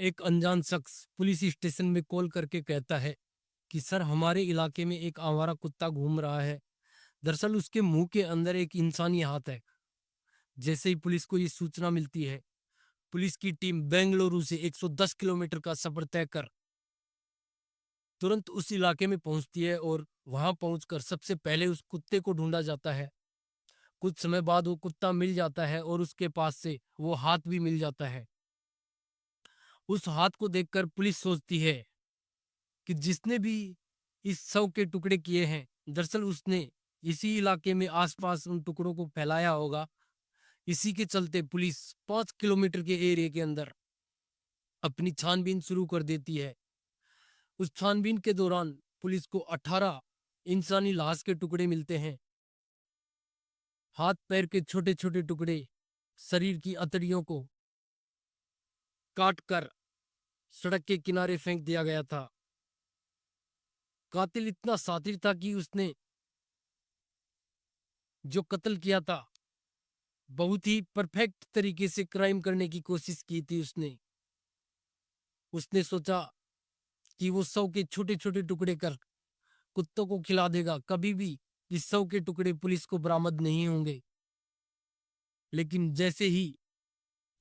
एक अनजान शख्स पुलिस स्टेशन में कॉल करके कहता है कि सर, हमारे इलाके में एक आवारा कुत्ता घूम रहा है। दरअसल उसके मुंह के अंदर एक इंसानी हाथ है। जैसे ही पुलिस को ये सूचना मिलती है, पुलिस की टीम बेंगलुरु से 110 किलोमीटर का सफर तय कर तुरंत उस इलाके में पहुंचती है और वहां पहुंचकर सबसे पहले उस कुत्ते को ढूंढा जाता है। कुछ समय बाद वो कुत्ता मिल जाता है और उसके पास से वो हाथ भी मिल जाता है। उस हाथ को देखकर पुलिस सोचती है कि जिसने भी इस शव के टुकड़े किए हैं, दरअसल उसने इसी इलाके में आसपास उन टुकड़ों को फैलाया होगा। इसी के चलते पुलिस 5 किलोमीटर के एरिया के अंदर अपनी छानबीन शुरू कर देती है। उस छानबीन के दौरान पुलिस को 18 इंसानी लाश के टुकड़े मिलते हैं। हाथ पैर के छोटे छोटे टुकड़े, शरीर की अतड़ियों को काट कर सड़क के किनारे फेंक दिया गया था। कातिल इतना शातिर था कि उसने जो कत्ल किया था, बहुत ही परफेक्ट तरीके से क्राइम करने की कोशिश की थी। उसने उसने सोचा कि वो सौ के छोटे छोटे टुकड़े कर कुत्तों को खिला देगा, कभी भी इस सौ के टुकड़े पुलिस को बरामद नहीं होंगे। लेकिन जैसे ही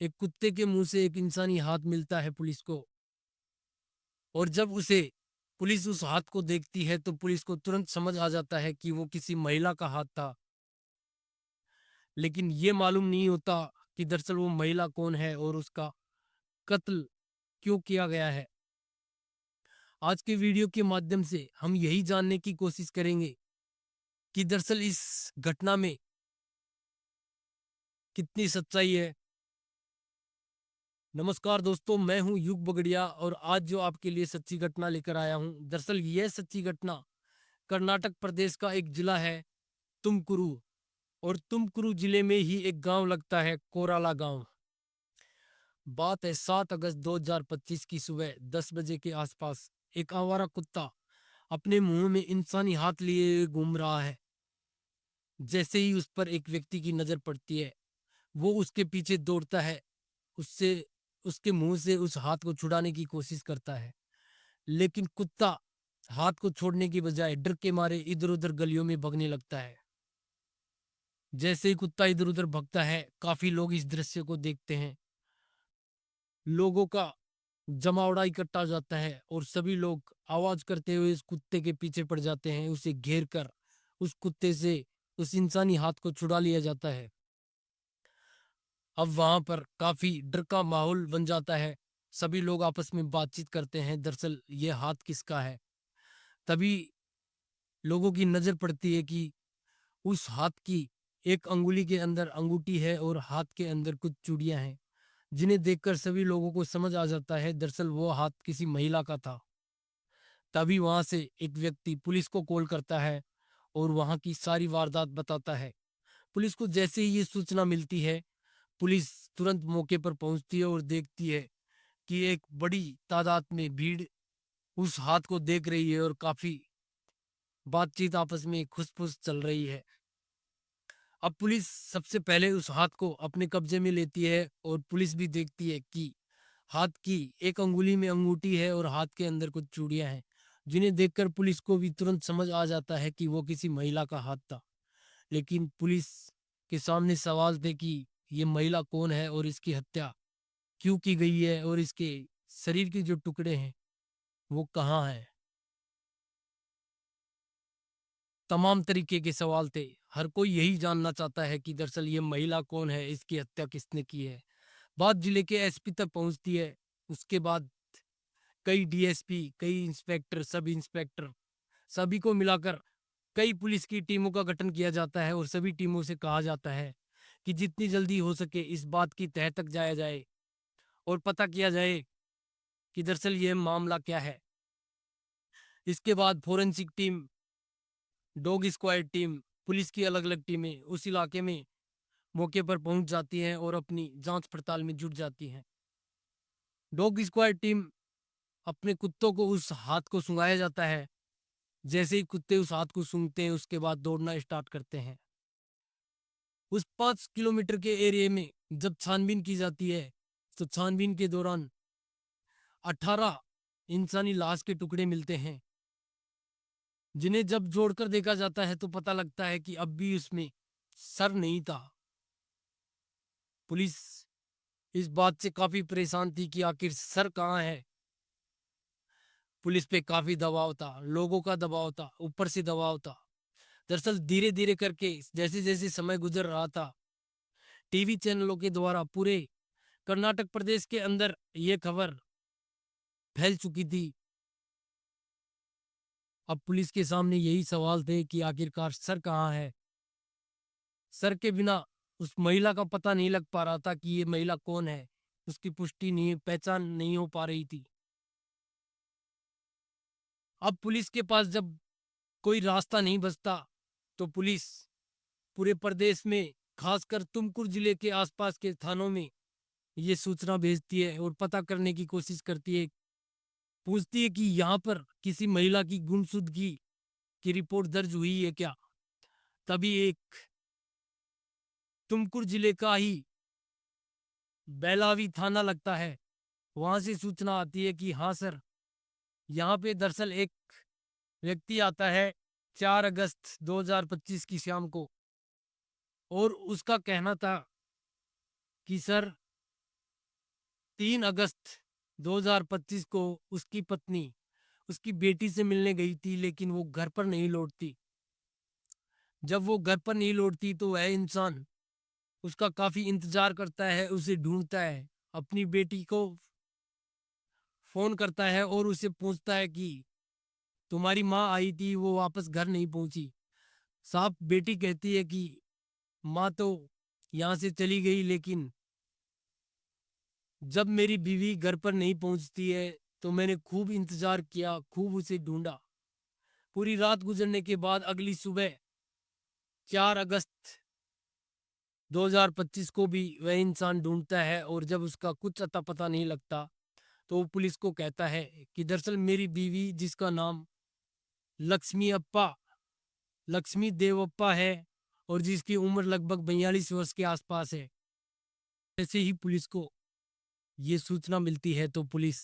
एक कुत्ते के मुंह से एक इंसानी हाथ मिलता है पुलिस को, और जब उसे पुलिस उस हाथ को देखती है, तो पुलिस को तुरंत समझ आ जाता है कि वो किसी महिला का हाथ था। लेकिन ये मालूम नहीं होता कि दरअसल वो महिला कौन है और उसका कत्ल क्यों किया गया है। आज के वीडियो के माध्यम से हम यही जानने की कोशिश करेंगे कि दरअसल इस घटना में कितनी सच्चाई है। नमस्कार दोस्तों, मैं हूं युग बगड़िया और आज जो आपके लिए सच्ची घटना लेकर आया हूं, दरअसल यह सच्ची घटना कर्नाटक प्रदेश का एक जिला है, तुमकुरू। और तुमकुरू जिले में ही एक गांव लगता है, कोराला गांव। बात है 7 अगस्त 2025 की सुबह 10 बजे के आसपास। एक आवारा कुत्ता अपने मुंह में इंसानी हाथ लिए घूम रहा है। जैसे ही उस पर एक व्यक्ति की नजर पड़ती है, वो उसके पीछे दौड़ता है, उससे उसके मुंह से उस हाथ को छुड़ाने की कोशिश करता है। लेकिन कुत्ता हाथ को छोड़ने की बजाय डर के मारे इधर उधर गलियों में भगने लगता है। जैसे ही कुत्ता इधर उधर भगता है, काफी लोग इस दृश्य को देखते हैं। लोगों का जमावड़ा इकट्ठा हो जाता है और सभी लोग आवाज करते हुए इस कुत्ते के पीछे पड़ जाते हैं। उसे घेर कर उस कुत्ते से उस इंसानी हाथ को छुड़ा लिया जाता है। अब वहां पर काफी डर का माहौल बन जाता है। सभी लोग आपस में बातचीत करते हैं, दरअसल ये हाथ किसका है। तभी लोगों की नजर पड़ती है कि उस हाथ की एक अंगुली के अंदर अंगूठी है और हाथ के अंदर कुछ चूड़ियां हैं, जिन्हें देखकर सभी लोगों को समझ आ जाता है दरअसल वो हाथ किसी महिला का था। तभी वहां से एक व्यक्ति पुलिस को कॉल करता है और वहां की सारी वारदात बताता है। पुलिस को जैसे ही ये सूचना मिलती है, पुलिस तुरंत मौके पर पहुंचती है और देखती है कि एक बड़ी तादाद में भीड़ उस हाथ को देख रही है और काफी बातचीत आपस में खुसफुस चल रही है। अब पुलिस सबसे पहले उस हाथ को अपने कब्जे में लेती है और पुलिस भी देखती है कि हाथ की एक अंगुली में अंगूठी है और हाथ के अंदर कुछ चूड़ियां हैं, जिन्हें देखकर पुलिस को भी तुरंत समझ आ जाता है कि वो किसी महिला का हाथ था। लेकिन पुलिस के सामने सवाल थे कि ये महिला कौन है और इसकी हत्या क्यों की गई है और इसके शरीर के जो टुकड़े हैं वो कहाँ हैं। तमाम तरीके के सवाल थे। हर कोई यही जानना चाहता है कि दरअसल ये महिला कौन है, इसकी हत्या किसने की है। बात जिले के एसपी तक पहुंचती है। उसके बाद कई डीएसपी, कई इंस्पेक्टर, सब इंस्पेक्टर, सभी को मिलाकर कई पुलिस की टीमों का गठन किया जाता है और सभी टीमों से कहा जाता है कि जितनी जल्दी हो सके इस बात की तह तक जाया जाए और पता किया जाए कि दरअसल ये मामला क्या है। इसके बाद forensic team, dog squad team, police की अलग अलग टीमें उस इलाके में मौके पर पहुंच जाती हैं और अपनी जांच पड़ताल में जुट जाती हैं। डॉग स्क्वाड टीम अपने कुत्तों को उस हाथ को सूंघाया जाता है। जैसे ही कुत्ते उस हाथ को सूंघते हैं, उसके बाद दौड़ना स्टार्ट करते हैं। उस 5 किलोमीटर के एरिया में जब छानबीन की जाती है, तो छानबीन के दौरान 18 इंसानी लाश के टुकड़े मिलते हैं, जिन्हें जब जोड़कर देखा जाता है तो पता लगता है कि अब भी उसमें सर नहीं था। पुलिस इस बात से काफी परेशान थी कि आखिर सर कहाँ है। पुलिस पे काफी दबाव था, लोगों का दबाव था, ऊपर से दबाव था। दरअसल धीरे धीरे करके जैसे जैसे समय गुजर रहा था, टीवी चैनलों के द्वारा पूरे कर्नाटक प्रदेश के अंदर ये खबर फैल चुकी थी। अब पुलिस के सामने यही सवाल थे कि आखिरकार सर कहाँ है। सर के बिना उस महिला का पता नहीं लग पा रहा था कि ये महिला कौन है। उसकी पुष्टि नहीं, पहचान नहीं हो पा रही थी। अब पुलिस के पास जब कोई रास्ता नहीं बचता तो पुलिस पूरे प्रदेश में, खासकर तुमकुर जिले के आसपास के थानों में ये सूचना भेजती है और पता करने की कोशिश करती है। पूछती है कि यहाँ पर किसी महिला की गुमशुदगी की रिपोर्ट दर्ज हुई है क्या। तभी एक तुमकुर जिले का ही बेलावी थाना लगता है, वहां से सूचना आती है कि हाँ सर, यहाँ पे दरअसल एक व्यक्ति आता है 4 अगस्त 2025 की शाम को, और उसका कहना था कि सर 3 अगस्त 2025 को उसकी पत्नी उसकी बेटी से मिलने गई थी, लेकिन वो घर पर नहीं लौटती। जब वो घर पर नहीं लौटती तो वह इंसान उसका काफी इंतजार करता है, उसे ढूंढता है, अपनी बेटी को फोन करता है और उसे पूछता है कि तुम्हारी माँ आई थी, वो वापस घर नहीं पहुंची। साफ बेटी कहती है कि माँ तो यहाँ से चली गई, लेकिन जब मेरी बीवी घर पर नहीं पहुंचती है तो मैंने खूब इंतजार किया, खूब उसे ढूंढा। पूरी रात गुजरने के बाद अगली सुबह 4 अगस्त 2025 को भी वह इंसान ढूंढता है, और जब उसका कुछ अता पता नहीं लगता तो वो पुलिस को कहता है कि दरअसल मेरी बीवी, जिसका नाम लक्ष्मी अप्पा लक्ष्मी देवप्पा है और जिसकी उम्र लगभग 42 वर्ष के आसपास है। जैसे ही पुलिस को ये सूचना मिलती है तो पुलिस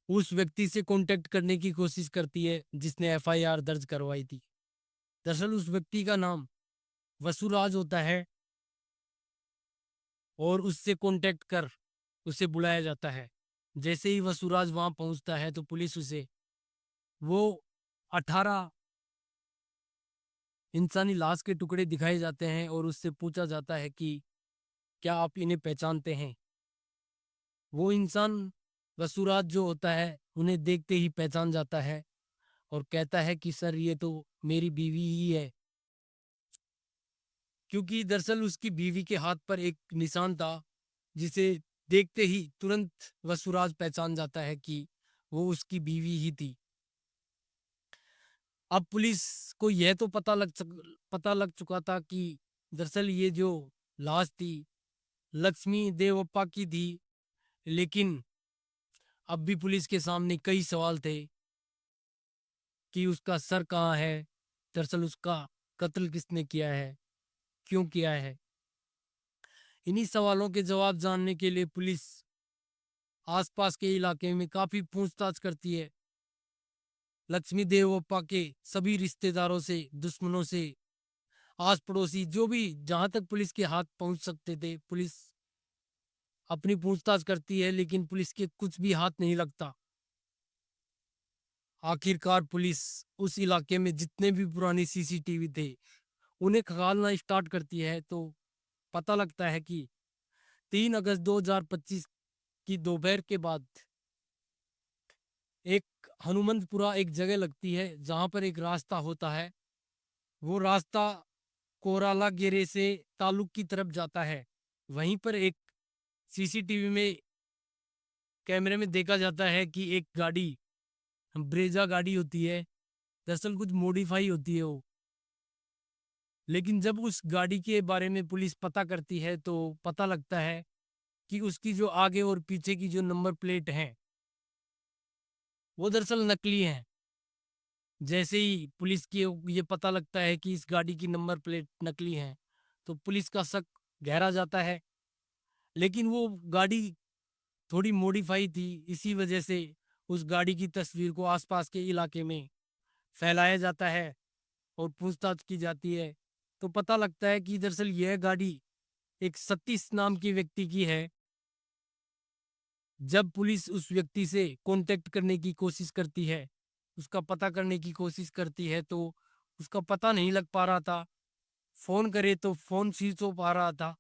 उस व्यक्ति से कांटेक्ट करने की कोशिश करती है जिसने एफआईआर दर्ज करवाई थी। दरअसल उस व्यक्ति का नाम वसुराज होता है, और उससे कांटेक्ट कर उसे बुलाया जाता है। जैसे ही वसुराज वहां पहुंचता है तो पुलिस उसे वो 18 इंसानी लाश के टुकड़े दिखाए जाते हैं और उससे पूछा जाता है कि क्या आप इन्हें पहचानते हैं। वो इंसान वसुराज जो होता है उन्हें देखते ही पहचान जाता है और कहता है कि सर ये तो मेरी बीवी ही है, क्योंकि दरअसल उसकी बीवी के हाथ पर एक निशान था जिसे देखते ही तुरंत वसुराज पहचान जाता है कि वो उसकी बीवी ही थी। अब पुलिस को यह तो पता लग चुका था कि दरअसल ये जो लाश थी लक्ष्मी देवप्पा की थी, लेकिन अब भी पुलिस के सामने कई सवाल थे कि उसका सर कहाँ है, दरअसल उसका कत्ल किसने किया है, क्यों किया है। इन्हीं सवालों के जवाब जानने के लिए पुलिस आसपास के इलाके में काफी पूछताछ करती है। लक्ष्मी देवप्पा के सभी रिश्तेदारों से, दुश्मनों से, आस पड़ोसी, जो भी जहां तक पुलिस के हाथ पहुंच सकते थे, पुलिस अपनी पूछताछ करती है, लेकिन पुलिस के कुछ भी हाथ नहीं लगता। आखिरकार पुलिस उस इलाके में जितने भी पुरानी सीसीटीवी थे उन्हें खंगालना स्टार्ट करती है, तो पता लगता है कि 3 अगस्त 2025 की दोपहर के बाद एक हनुमंतपुरा एक जगह लगती है जहां पर एक रास्ता होता है। वो रास्ता कोराला गेरे से तालुक की तरफ जाता है। वहीं पर एक सीसीटीवी में कैमरे में देखा जाता है कि एक गाड़ी, ब्रेजा गाड़ी होती है, दरअसल कुछ मॉडिफाई होती है वो। लेकिन जब उस गाड़ी के बारे में पुलिस पता करती है तो पता लगता है कि उसकी जो आगे और पीछे की जो नंबर प्लेट हैं वो दरअसल नकली हैं। जैसे ही पुलिस की ये पता लगता है कि इस गाड़ी की नंबर प्लेट नकली है तो पुलिस का शक गहरा जाता है। लेकिन वो गाड़ी थोड़ी मॉडिफाई थी, इसी वजह से उस गाड़ी की तस्वीर को आसपास के इलाके में फैलाया जाता है और पूछताछ की जाती है। तो पता लगता है कि दरअसल यह गाड़ी एक सतीश नाम के व्यक्ति की है। जब पुलिस उस व्यक्ति से कांटेक्ट करने की कोशिश करती है, उसका पता करने की कोशिश करती है, तो उसका पता नहीं लग पा रहा था। फोन करे तो फोन स्विच ऑफ आ रहा था।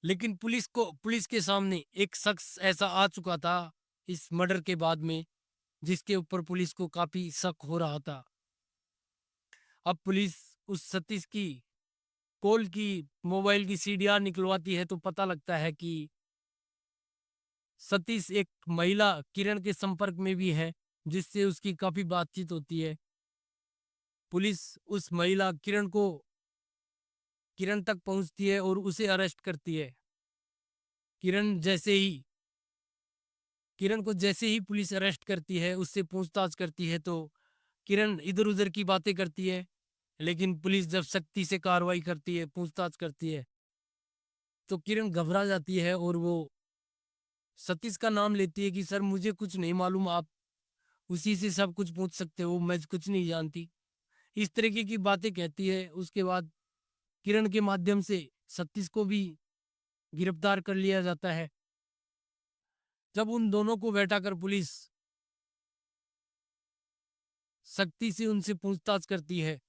लेकिन पुलिस के सामने एक शख्स ऐसा आ चुका था इस मर्डर के बाद में, जिसके ऊपर पुलिस को काफी शक हो रहा था। अब पुलिस उस सतीश की कॉल की मोबाइल की सीडीआर निकलवाती है, तो पता लगता है कि सतीश एक महिला किरण के संपर्क में भी है, जिससे उसकी काफी बातचीत होती है। पुलिस उस महिला किरण तक पहुंचती है और उसे अरेस्ट करती है। किरण जैसे ही किरण को जैसे ही पुलिस अरेस्ट करती है, उससे पूछताछ करती है, तो किरण इधर उधर की बातें करती है। लेकिन पुलिस जब सख्ती से कार्रवाई करती है, पूछताछ करती है, तो किरण घबरा जाती है और वो सतीश का नाम लेती है कि सर मुझे कुछ नहीं मालूम, आप उसी से सब कुछ पूछ सकते हो, मैं कुछ नहीं जानती। इस तरीके की बातें कहती है। उसके बाद किरण के माध्यम से सतीश को भी गिरफ्तार कर लिया जाता है। जब उन दोनों को बैठाकर पुलिस सख्ती से उनसे पूछताछ करती है,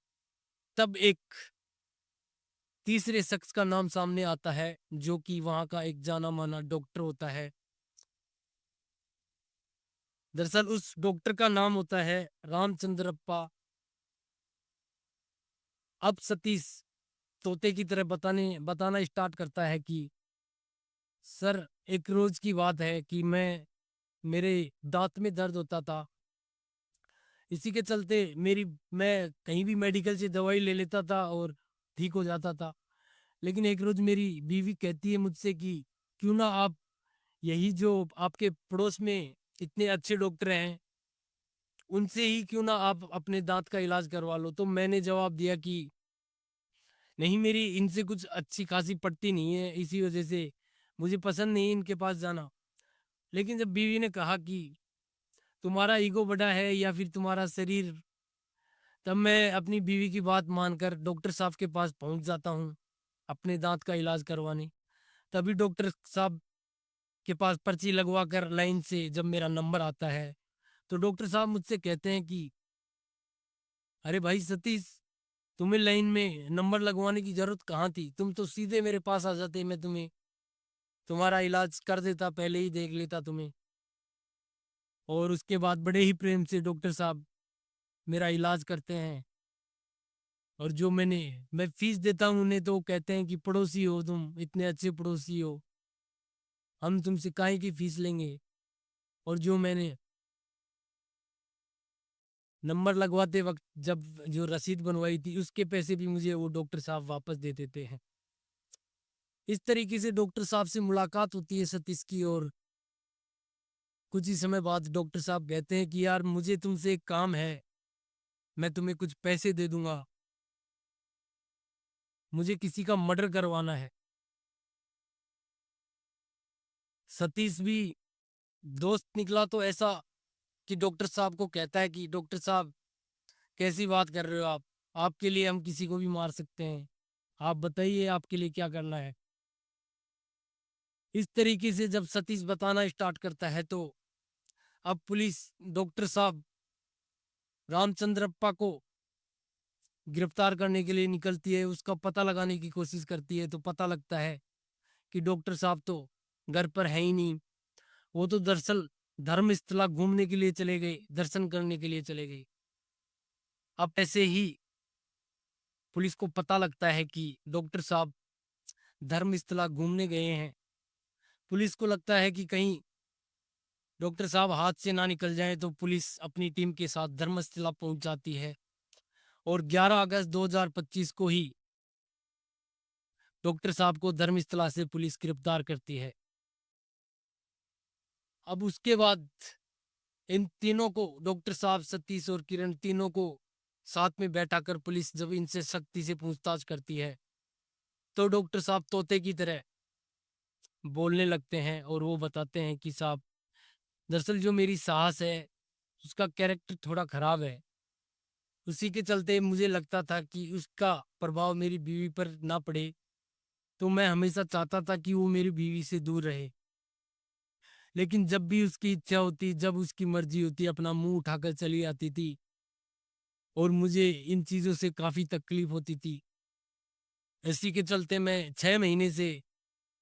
तब एक तीसरे शख्स का नाम सामने आता है, जो कि वहां का एक जाना माना डॉक्टर होता है। दरअसल उस डॉक्टर का नाम होता है रामचंद्रप्पा। अब सतीश तोते की तरह बताना स्टार्ट करता है कि सर, एक रोज की बात है कि मेरे दांत में दर्द होता था। इसी के चलते मेरी मैं कहीं भी मेडिकल से दवाई ले लेता था और ठीक हो जाता था। लेकिन एक रोज मेरी बीवी कहती है मुझसे कि क्यों ना आप यही जो आपके पड़ोस में इतने अच्छे डॉक्टर हैं, उनसे ही क्यों ना आप अपने दांत का इलाज करवा लो। तो मैंने जवाब दिया कि नहीं, मेरी इनसे कुछ अच्छी खासी पड़ती नहीं है, इसी वजह से मुझे पसंद नहीं इनके पास जाना। लेकिन जब बीवी ने कहा कि तुम्हारा ईगो बड़ा है या फिर तुम्हारा शरीर, तब मैं अपनी बीवी की बात मानकर डॉक्टर साहब के पास पहुंच जाता हूं अपने दांत का इलाज करवाने। तभी डॉक्टर साहब के पास पर्ची लगवा कर लाइन से जब मेरा नंबर आता है, तो डॉक्टर साहब मुझसे कहते हैं कि अरे भाई सतीश, तुम्हें लाइन में नंबर लगवाने की जरूरत कहाँ थी, तुम तो सीधे मेरे पास आ जाते, मैं तुम्हारा इलाज कर देता, पहले ही देख लेता तुम्हें। और उसके बाद बड़े ही प्रेम से डॉक्टर साहब मेरा इलाज करते हैं। और जो मैं फीस देता हूँ उन्हें, तो वो कहते हैं कि पड़ोसी हो तुम, इतने अच्छे पड़ोसी हो, हम तुमसे काहे की फीस लेंगे। और जो मैंने नंबर लगवाते वक्त जब जो रसीद बनवाई थी, उसके पैसे भी मुझे वो डॉक्टर साहब वापस दे देते हैं। इस तरीके से डॉक्टर साहब से मुलाकात होती है सतीश की। और कुछ ही समय बाद डॉक्टर साहब कहते हैं कि यार, मुझे तुमसे एक काम है, मैं तुम्हें कुछ पैसे दे दूंगा, मुझे किसी का मर्डर करवाना है। सतीश भी दोस्त निकला तो ऐसा कि डॉक्टर साहब को कहता है कि डॉक्टर साहब, कैसी बात कर रहे हो आप, आपके लिए हम किसी को भी मार सकते हैं, आप बताइए आपके लिए क्या करना है। इस तरीके से जब सतीश बताना स्टार्ट करता है, तो अब पुलिस डॉक्टर साहब रामचंद्रप्पा को गिरफ्तार करने के लिए निकलती है, उसका पता लगाने की कोशिश करती है। तो पता लगता है कि डॉक्टर साहब तो घर पर है ही नहीं, वो तो दरअसल धर्मस्थला घूमने के लिए चले गए, दर्शन करने के लिए चले गए। अब ऐसे ही पुलिस को पता लगता है कि डॉक्टर साहब धर्मस्थला घूमने गए हैं। पुलिस को लगता है कि कहीं डॉक्टर साहब हाथ से ना निकल जाए, तो पुलिस अपनी टीम के साथ धर्मस्थला पहुंच जाती है। और 11 अगस्त 2025 को ही डॉक्टर साहब को धर्मस्थला से पुलिस गिरफ्तार करती है। अब उसके बाद इन तीनों को, डॉक्टर साहब, सतीश और किरण, तीनों को साथ में बैठा कर पुलिस जब इनसे सख्ती से पूछताछ करती है, तो डॉक्टर साहब तोते की तरह बोलने लगते हैं और वो बताते हैं कि साहब, दरअसल जो मेरी सास है उसका कैरेक्टर थोड़ा खराब है। उसी के चलते मुझे लगता था कि उसका प्रभाव मेरी बीवी पर ना पड़े, तो मैं हमेशा चाहता था कि वो मेरी बीवी से दूर रहे। लेकिन जब भी उसकी इच्छा होती, जब उसकी मर्जी होती, अपना मुंह उठाकर चली आती थी और मुझे इन चीज़ों से काफ़ी तकलीफ होती थी। इसी के चलते मैं 6 महीने से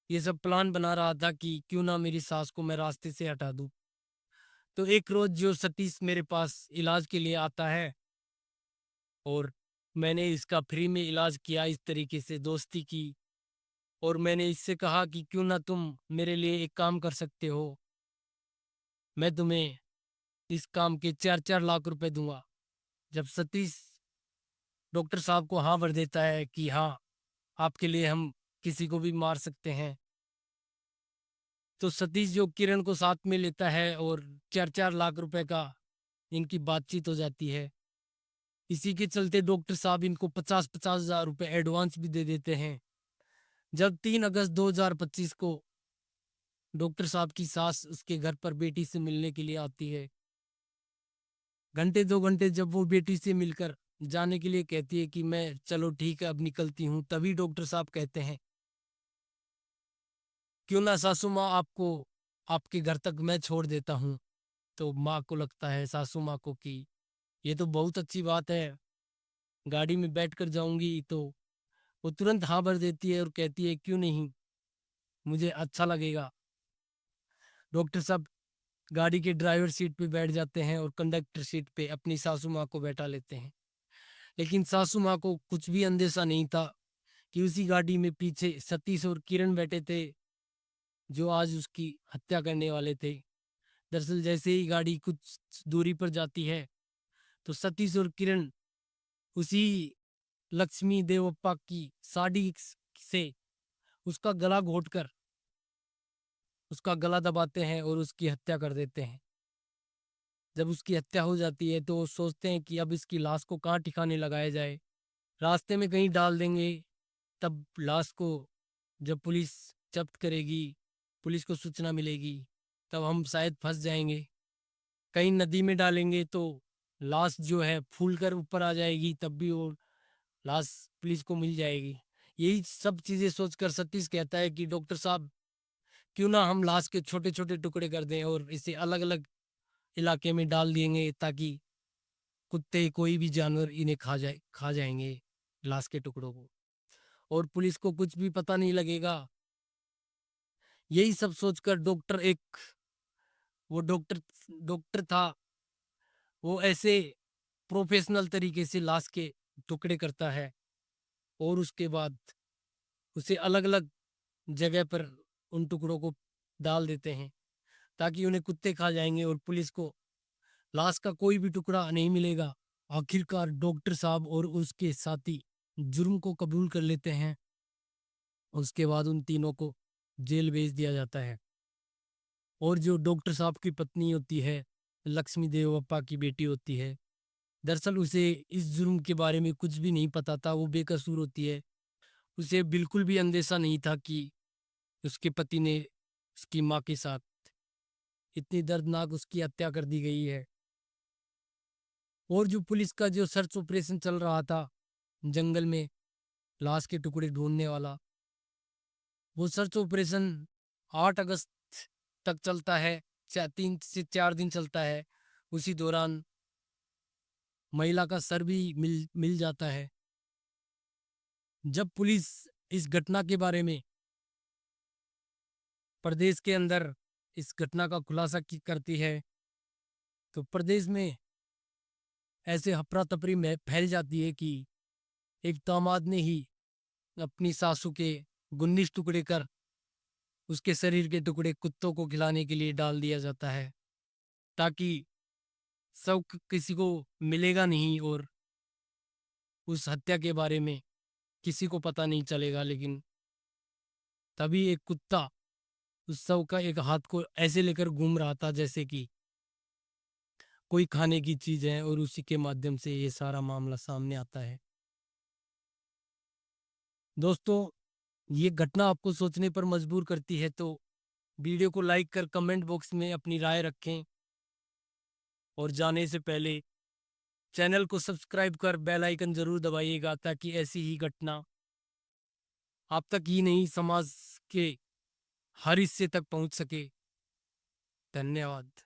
ये सब प्लान बना रहा था कि क्यों ना मेरी सास को मैं रास्ते से हटा दूँ। तो एक रोज़ जो सतीश मेरे पास इलाज के लिए आता है और मैंने इसका फ्री में इलाज किया, इस तरीके से दोस्ती की और मैंने इससे कहा कि क्यों ना तुम मेरे लिए एक काम कर सकते हो, मैं तुम्हें इस काम के 4-4 लाख रुपए दूँगा। जब सतीश डॉक्टर साहब को हाँ भर देता है कि हाँ, आपके लिए हम किसी को भी मार सकते हैं, तो सतीश जो किरण को साथ में लेता है और 4-4 लाख रुपए का इनकी बातचीत हो जाती है। इसी के चलते डॉक्टर साहब इनको 50-50 हज़ार रुपए एडवांस भी दे देते हैं। जब 3 अगस्त 2025 को डॉक्टर साहब की सास उसके घर पर बेटी से मिलने के लिए आती है, घंटे 2 घंटे जब वो बेटी से मिलकर जाने के लिए कहती है कि मैं चलो ठीक है अब निकलती हूँ, तभी डॉक्टर साहब कहते हैं, क्यों ना सासू माँ आपको आपके घर तक मैं छोड़ देता हूँ। तो माँ को लगता है, सासू माँ को, कि ये तो बहुत अच्छी बात है, गाड़ी में बैठकर जाऊंगी। तो वो तुरंत हाँ भर देती है और कहती है क्यों नहीं, मुझे अच्छा लगेगा। डॉक्टर साहब गाड़ी के ड्राइवर सीट पे बैठ जाते हैं और कंडक्टर सीट पे अपनी सासू माँ को बैठा लेते हैं। लेकिन सासू माँ को कुछ भी अंदेशा नहीं था कि उसी गाड़ी में पीछे सतीश और किरण बैठे थे, जो आज उसकी हत्या करने वाले थे। दरअसल जैसे ही गाड़ी कुछ दूरी पर जाती है तो सतीश और किरण उसी लक्ष्मी देवप्पा की साड़ी से उसका गला घोटकर उसका गला दबाते हैं और उसकी हत्या कर देते हैं। जब उसकी हत्या हो जाती है तो वो सोचते हैं कि अब इसकी लाश को कहाँ ठिकाने लगाया जाए, रास्ते में कहीं डाल देंगे। तब लाश को जब पुलिस जब्त करेगी, पुलिस को सूचना मिलेगी, तब हम शायद फंस जाएंगे। कहीं नदी में डालेंगे तो लाश जो है फूल कर ऊपर आ जाएगी, तब भी वो लाश पुलिस को मिल जाएगी। यही सब चीजें सोचकर सतीश कहता है कि डॉक्टर साहब, क्यों ना हम लाश के छोटे छोटे टुकड़े कर दें और इसे अलग अलग इलाके में डाल देंगे, ताकि कुत्ते कोई भी जानवर इन्हें खा जाएंगे लाश के टुकड़ों को, और पुलिस को कुछ भी पता नहीं लगेगा। यही सब सोचकर डॉक्टर एक वो डॉक्टर डॉक्टर था, वो ऐसे प्रोफेशनल तरीके से लाश के टुकड़े करता है और उसके बाद उसे अलग अलग जगह पर उन टुकड़ों को डाल देते हैं, ताकि उन्हें कुत्ते खा जाएंगे और पुलिस को लाश का कोई भी टुकड़ा नहीं मिलेगा। आखिरकार डॉक्टर साहब और उसके साथी जुर्म को कबूल कर लेते हैं। उसके बाद उन तीनों को जेल भेज दिया जाता है। और जो डॉक्टर साहब की पत्नी होती है, लक्ष्मी देवप्पा की बेटी होती है, दरअसल उसे इस जुर्म के बारे में कुछ भी नहीं पता था, वो बेकसूर होती है। उसे बिल्कुल भी अंदेशा नहीं था कि उसके पति ने उसकी माँ के साथ इतनी दर्दनाक उसकी हत्या कर दी गई है। और जो पुलिस का जो सर्च ऑपरेशन चल रहा था जंगल में लाश के टुकड़े ढूंढने वाला, वो सर्च ऑपरेशन 8 अगस्त तक चलता है, 3 से 4 दिन चलता है। उसी दौरान महिला का सर भी मिल जाता है। जब पुलिस इस घटना के बारे में प्रदेश के अंदर इस घटना का खुलासा करती है, तो प्रदेश में ऐसे अफरा तफरी में फैल जाती है कि एक दामाद ने ही अपनी सासू के 19 टुकड़े कर उसके शरीर के टुकड़े कुत्तों को खिलाने के लिए डाल दिया जाता है, ताकि किसी को मिलेगा नहीं और उस हत्या के बारे में किसी को पता नहीं चलेगा। लेकिन तभी एक कुत्ता उस शव का एक हाथ को ऐसे लेकर घूम रहा था जैसे कि कोई खाने की चीज है, और उसी के माध्यम से ये सारा मामला सामने आता है। दोस्तों, ये घटना आपको सोचने पर मजबूर करती है तो वीडियो को लाइक कर कमेंट बॉक्स में अपनी राय रखें और जाने से पहले चैनल को सब्सक्राइब कर बेल आइकन जरूर दबाइएगा ताकि ऐसी ही घटना आप तक ही नहीं समाज के हर हिस्से तक पहुंच सके। धन्यवाद।